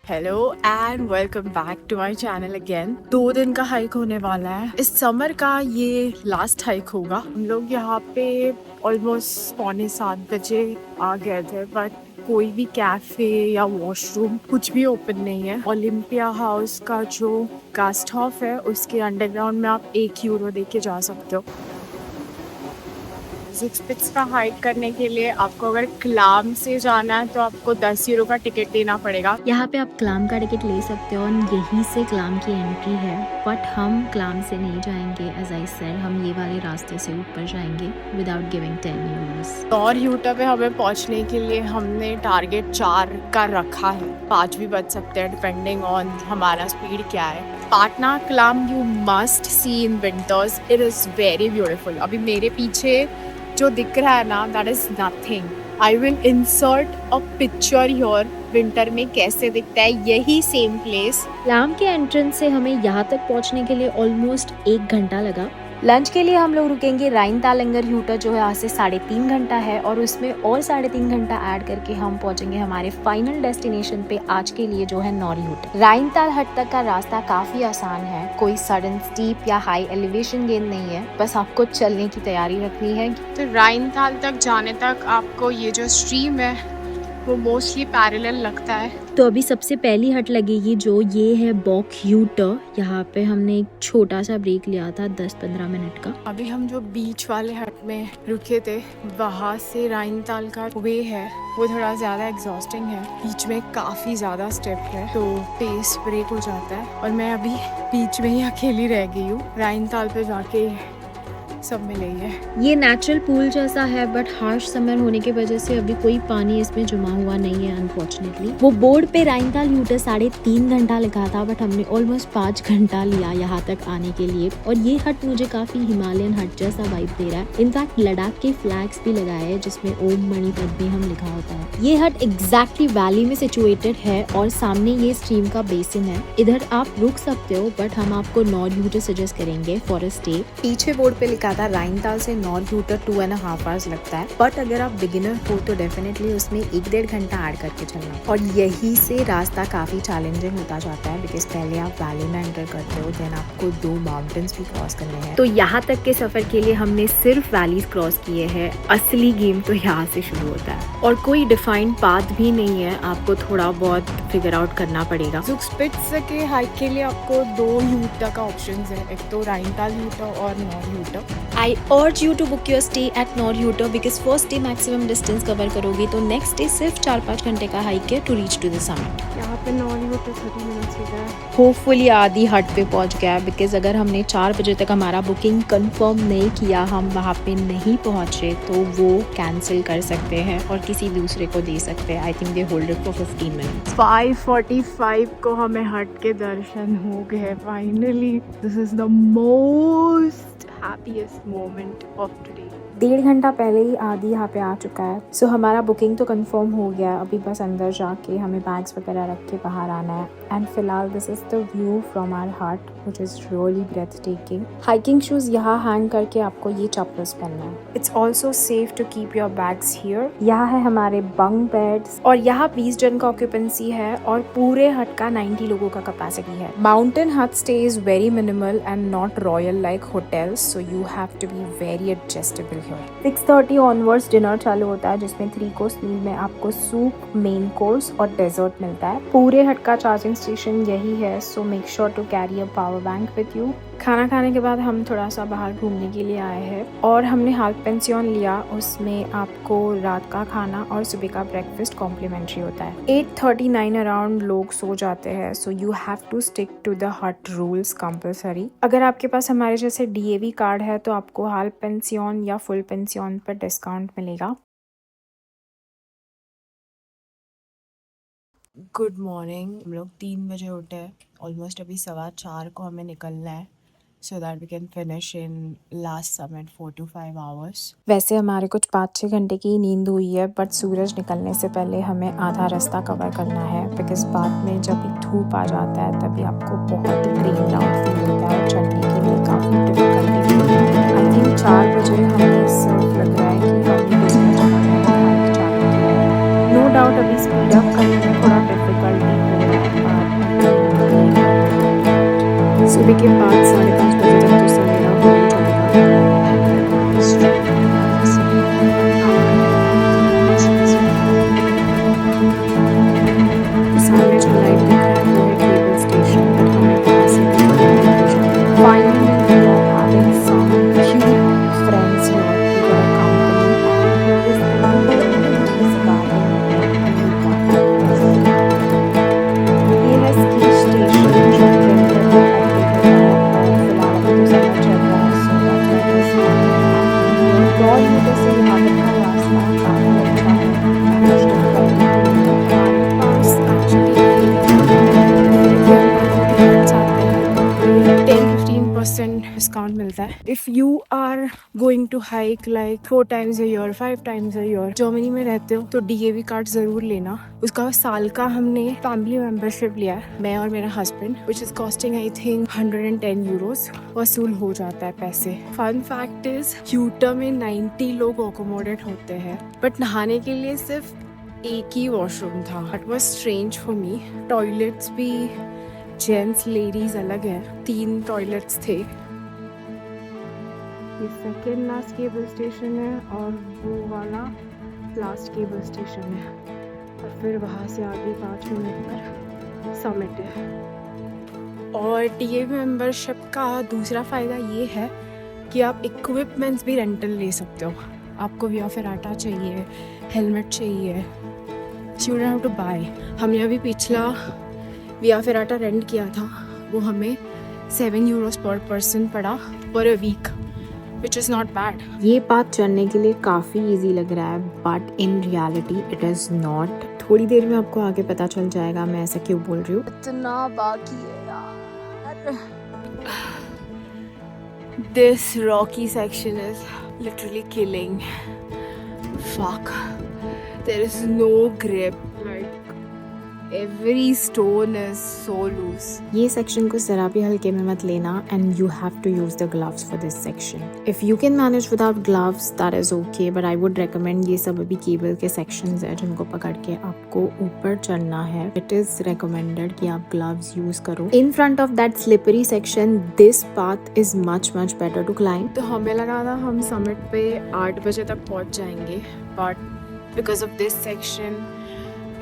Hello and welcome back to my channel again. 2 दिन का hike होने वाला है। इस समर का ये लास्ट हाइक होगा। हम लोग यहाँ पे ऑलमोस्ट 6:45 आ गए थे, बट कोई भी कैफे या वॉशरूम कुछ भी ओपन नहीं है। ओलंपिया हाउस का जो गेस्ट हाउस है उसके अंडरग्राउंड में आप €1 दे के जा सकते हो। ज़ुक्स्पिट्ज का हाइक करने के लिए आपको अगर क्लाम से जाना है तो आपको €10 का टिकट देना पड़ेगा। यहाँ पे आप क्लाम का टिकट ले सकते हो और यहीं से क्लाम की एंट्री है, बट हम क्लाम से नहीं जाएंगे। एज आई सेड, हम ये वाले रास्ते से ऊपर जाएंगे विदाउट गिविंग €10। और यूटा पे हमें पहुंचने के लिए हमने टारगेट 4 का रखा है। 5 भी बच सकते हैं डिपेंडिंग ऑन हमारा स्पीड क्या है। Patna claim you must see in winters, it is very beautiful. अभी मेरे पीछे जो दिख रहा है ना, that is nothing. I will insert a picture here. Winter में कैसे दिखता है यही सेम प्लेस। क्लाम के एंट्रेंस से हमें यहाँ तक पहुँचने के लिए ऑलमोस्ट 1 घंटा लगा। लंच के लिए हम लोग रुकेंगे राइनताल लंगर यूटा, जो है आज से 3.5 घंटा है, और उसमें और 3.5 घंटा ऐड करके हम पहुंचेंगे हमारे फाइनल डेस्टिनेशन पे आज के लिए, जो है नॉर यूटा। राइनताल हट तक का रास्ता काफी आसान है, कोई सडन स्टीप या हाई एलिवेशन गेन नहीं है, बस आपको चलने की तैयारी रखनी है। तो राइनताल तक जाने तक आपको ये जो स्ट्रीम है वो मोस्टली पैरेलल लगता है। तो अभी सबसे पहली हट लगेगी जो ये है बॉक यूटा। यहाँ पे हमने एक छोटा सा ब्रेक लिया था 10-15 मिनट का। अभी हम जो बीच वाले हट में रुके थे वहाँ से राइनताल का वे है वो थोड़ा ज़्यादा एग्जॉस्टिंग है। बीच में काफ़ी ज़्यादा स्टेप है तो पेस ब्रेक हो जाता है, और मैं अभी बीच में ही अकेली रह गई हूँ। राइनताल पे जाके सब मिलेंगे। ये नेचुरल पूल जैसा है, बट हार्श समर होने की वजह से अभी कोई पानी इसमें जमा हुआ नहीं है अनफॉर्चुनेटली। वो बोर्ड पे राइनताल यूटा 3.5 घंटा लिखा था, बट हमने ऑलमोस्ट 5 घंटा लिया यहाँ तक आने के लिए। और ये हट मुझे काफी हिमालयन हट जैसा वाइब दे रहा है। इनफैक्ट लद्दाख के फ्लैग्स भी लगाए हैं जिसमें ओम मणिपद्मे हम लिखा होता है। ये हट एग्जैक्टली वैली में सिचुएटेड है और सामने ये स्ट्रीम का बेसिन है। इधर आप रुक सकते हो, बट हम आपको नॉर यूटा सजेस्ट करेंगे फॉर अ स्टे। पीछे बोर्ड पे लिखा था राइनताल से नॉर यूटा 2.5 आवर्स लगता है, बट अगर आप बिगिनर हो तो डेफिनेटली उसमें 1-1.5 घंटा ऐड करके चलना। और यही से रास्ता काफी चैलेंजिंग होता जाता है, बिकॉज पहले आप वैली में एंटर करते हो, देन आपको 2 माउंटेन्स भी क्रॉस करने हैं। तो यहाँ तक के सफर के लिए हमने सिर्फ वैलीज क्रॉस किए हैं। असली गेम तो यहाँ से शुरू होता है, और कोई डिफाइंड पाथ भी नहीं है, आपको थोड़ा बहुत फिगर आउट करना पड़ेगा। ज़ुक्स्पिट्ज के हाइक के लिए आपको 2 यूटा का ऑप्शन है, एक तो राइनताल यूटा और nor Utah. I urge you to book your stay at Nor Yuta because first day maximum distance cover करोगे तो नेक्स्ट डे सिर्फ 4-5 घंटे का हाइक है to reach to the summit. यहाँ पे नॉर यूटा 30 मिनट्स हो गया। होपफुली आधी हट पे पहुंच गया, बिकॉज अगर हमने 4 बजे तक हमारा बुकिंग कंफर्म नहीं किया, हम वहाँ पे नहीं पहुँचे, तो वो कैंसिल कर सकते हैं और किसी दूसरे को दे सकते हैं। I think they hold it for 15 minutes. 5:45 को हमें हट के दर्शन हो गए finally. This is the most happiest moment of today. 1.5 घंटा पहले ही आदि यहाँ पे आ चुका है, सो हमारा बुकिंग तो कंफर्म हो गया है। अभी बस अंदर जाके हमें बैग्स वगैरह रख के बाहर आना है। एंड फिलहाल this is the view from our hut which is really breathtaking. Hiking shoes यहाँ हैंग करके आपको ये चप्पल्स पहनना है। It's also safe to keep your bags here. यहाँ है हमारे बंक बेड्स, और यहाँ 20 जन का ऑक्यूपेंसी है, और पूरे हट का 90 लोगों का कैपेसिटी है। Mountain hut stay is very minimal and not royal like hotels, so you have to be very adjustable here. 6:30 onwards dinner चालू होता है, जिसमें 3 कोर्स मील में आपको सूप, मेन कोर्स और डेजर्ट मिलता है। पूरे हट का चार्जिंग स्टेशन यही है, so make sure to carry a power bank with you. खाना खाने के बाद हम थोड़ा सा बाहर घूमने के लिए आए हैं, और हमने हाल्क पेंसियन लिया। उसमें आपको रात का खाना और सुबह का ब्रेकफास्ट कॉम्प्लीमेंट्री होता है। 8:39 अराउंड लोग सो जाते हैं, so you have to stick to the hut rules compulsory. अगर आपके पास हमारे जैसे DAV कार्ड है तो आपको हाल्क पेंसियन या फुल पेंसियन पर डिस्काउंट मिलेगा। Good morning. हम लोग 3 बजे उठे हैं। ऑलमोस्ट अभी 4:15 को हमें निकलना है, so that we can finish in last summit 4 to 5 hours. वैसे हमारे कुछ 5-6 घंटे की नींद हुई है, बट सूरज निकलने से पहले हमें आधा रास्ता कवर करना है, बिकॉज बाद में जब धूप आ जाता है तभी आपको बहुत ग्रीन आउट फील होता है, चढ़ने के लिए काफ़ी डिफिकल्टी होती है। आई थिंक 4 बजे हमें सिर्फ लग रहा है कि हम इसमें जाते हैं हाइक जाने के लिए। नो डाउट अभी स्पीड अप करने में थोड़ा डिफिकल्टी हो रहा है, नॉर्यूटर से यहाँ तक का रास्ता काफी अच्छा है। हमारे पास एक्चुअली 10-15% डिस्काउंट मिलता है if you are going to hike like 4 times a year 5 times a year। Germany में रहते हो तो DAV कार्ड ज़रूर लेना। उसका साल का हमने फैमिली मेंबरशिप लिया है, मैं और मेरा husband, which is costing I think 110 euros। वसूल हो जाता है पैसे। फन फैक्ट इज यूटा में 90 लोग अकोमोडेट होते हैं, बट नहाने के लिए सिर्फ एक ही वॉशरूम था। That was strange for me. Toilets भी जेंट्स लेडीज अलग है, 3 टॉयलेट्स थे। ये सेकेंड लास्ट केबल स्टेशन है और वो वाला लास्ट केबल स्टेशन है, और फिर वहाँ से आगे 5 मिनट पर समिट है। और DAV मेंबरशिप का दूसरा फ़ायदा ये है कि आप इक्विपमेंट्स भी रेंटल ले सकते हो। आपको विया फेराटा चाहिए, हेलमेट चाहिए, you don't have to buy. हमने अभी पिछला विया फेराटा रेंट किया था, वो हमें 7 euros पर पर्सन पड़ा per a week, which is not bad. ये बात चढ़ने के लिए काफ़ी इजी लग रहा है, but in reality it is not. थोड़ी देर में आपको आगे पता चल जाएगा मैं ऐसा क्यों बोल रही हूँ। इतना बाकी है यार। This rocky section is literally killing. Fuck. There is no grip. Like every stone is so loose. ये सेक्शन को जरा भी हल्के में मत लेना, and you have to use the gloves for this section. If you can manage without gloves that is okay, but I would recommend, ये सब अभी केबल के सेक्शंस है जिनको पकड़ के आपको ऊपर चढ़ना है। इट इज रिकमेंडेड कि आप ग्लव्स यूज करो। In front of that slippery section this path is much better to climb. तो हमें लगा था हम समिट पे 8 बजे तक पहुंच जाएंगे, but because of this section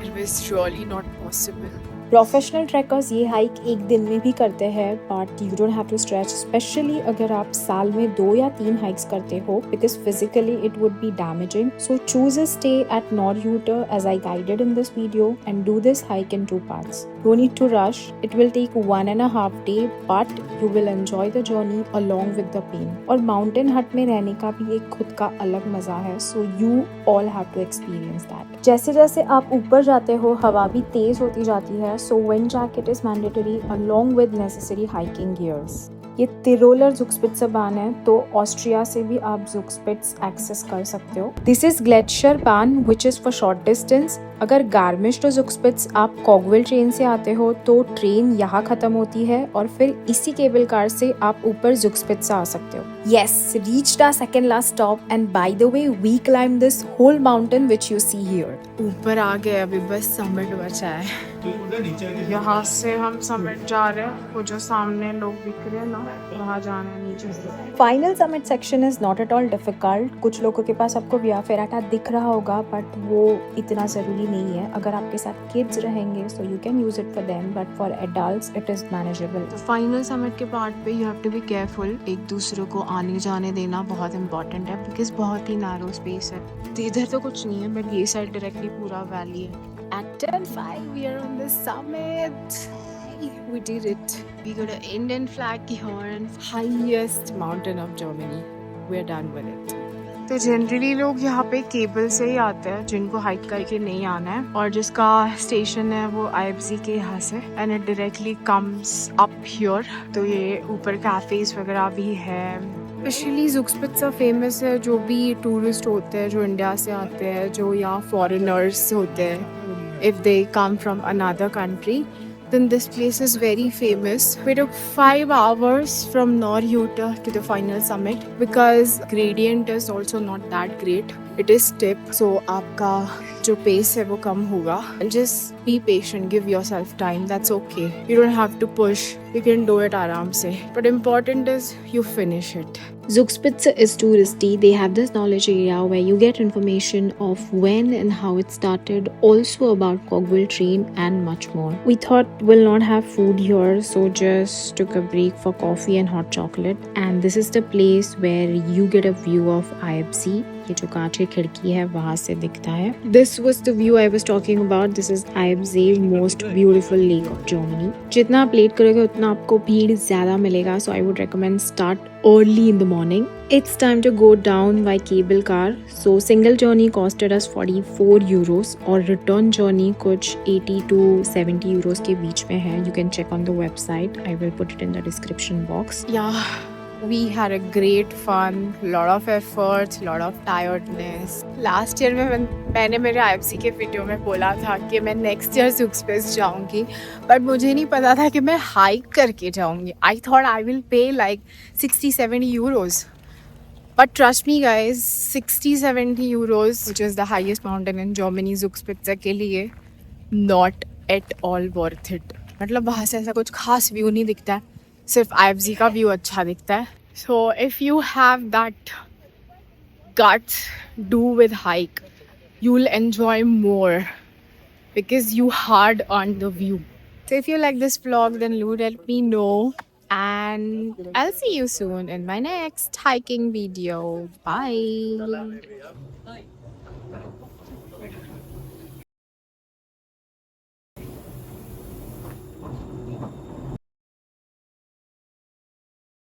it was surely not possible. Professional trekkers ये हाइक एक दिन में भी करते हैं, but you don't have to stretch, specially अगर आप साल में 2 या 3 हाइक्स करते हो, because physically it would be damaging. So choose a stay at नॉर्यूटर as I guided in this video and do this hike in 2 parts. No need to rush. It will take 1.5 days, but you will enjoy the journey along with the pain. और mountain हट में रहने का भी एक खुद का अलग मजा है, so you all have to experience that. जैसे जैसे आप ऊपर जाते हो हवा भी तेज होती जाती है, so wind jacket is mandatory along with necessary hiking gears. ये तिरोलर ज़ुक्स्पिट्ज़ेrbahn है, तो ऑस्ट्रिया से भी आप ज़ुक्स्पिट्ज़ एक्सेस कर सकते हो। दिस इज ग्लेशियरबahn which is for short distance. अगर गार्मिश टू ज़ुक्स्पिट्ज़ आप कॉगविल ट्रेन से आते हो तो ट्रेन यहाँ खत्म होती है और फिर इसी केबल कार से आप ऊपर ज़ुक्स्पिट्ज़ आ सकते हो। Yes, reached our second last stop and by the way we climb this whole mountain which you see here. ऊपर आ गए, अभी बस समिट बचा है। यहाँ से हम समिट जा रहे हैं, वो जो सामने लोग दिख रहे हैं ना, वहाँ जाना है नीचे से। Final summit section is not at all difficult. कुछ लोगों के पास आपको विया फेराटा दिख रहा होगा, बट वो इतना ज़रूरी नहीं है। अगर आपके साथ किड्स रहेंगे so you can use it for them, but for adults it is manageable. तो फाइनल समिट के पार्ट पे you have to be careful. एक दूसरे को आने जाने देना बहुत इंपॉर्टेंट है, बिकॉज बहुत ही नैरो स्पेस है। तो इधर तो कुछ नहीं है, बट ये साइड डायरेक्टली पूरा वैली है। At 10:05 we are on the summit. We did it. We got an Indian flag here and highest mountain of Germany. We're done with it. तो जनरली लोग यहाँ पे केबल से ही आते हैं जिनको हाइक करके नहीं आना है, और जिसका स्टेशन है वो IFZ के यहाँ से, and it directly comes up here. तो ये ऊपर कैफेज वगैरह भी है। स्पेशली ज़ुक्स्पिट्ज़ फेमस है, जो भी टूरिस्ट होते हैं जो इंडिया से आते हैं, जो यहाँ फॉरेनर्स होते हैं, if they come from another country, then this place is very famous. We took 5 hours from Norrhuta to the final summit because gradient is also not that great. It is steep, so आपका जो pace है वो कम होगा. And just be patient, give yourself time. That's okay. You don't have to push. You can do it आराम से. But important is you finish it. Zugspitze is touristy. They have this knowledge area where you get information of when and how it started, also about Kogvil train and much more. We thought we'll not have food here, so just took a break for coffee and hot chocolate. And this is the place where you get a view of IFZ. ये जो कांच की खिड़की है वहाँ से दिखता है। This was the view I was talking about. This is IFZ, most beautiful lake of Germany. जितना आप लेट करोगे उतना आपको भीड़ ज़्यादा मिलेगा, so I would recommend start early in the morning. It's time to go down by cable car. So single journey costed us 44 euros और return journey कुछ 80 to 70 euros के बीच में है. You can check on the website. I will put it in the description box. Yeah, we had a great fun, lot of efforts, lot of tiredness. Last year में मैंने मेरे IFC के video में बोला था कि मैं नेक्स्ट ईयर ज़ुक्सफेस्ट जाऊँगी, बट मुझे नहीं पता था कि मैं हाइक करके जाऊँगी. I thought I will pay like 60-70 euros. But trust me guys, 60-70 euros, which is the highest mountain in Germany, Zugspitze के लिए, not at all worth it. मतलब वहाँ से ऐसा कुछ खास व्यू नहीं दिखता है, सिर्फ IFC का व्यू अच्छा दिखता है. So if you have that guts, do with hike. You'll enjoy more because you hard earned the view. So if you like this vlog, then do let me know. And I'll see you soon in my next hiking video. Bye.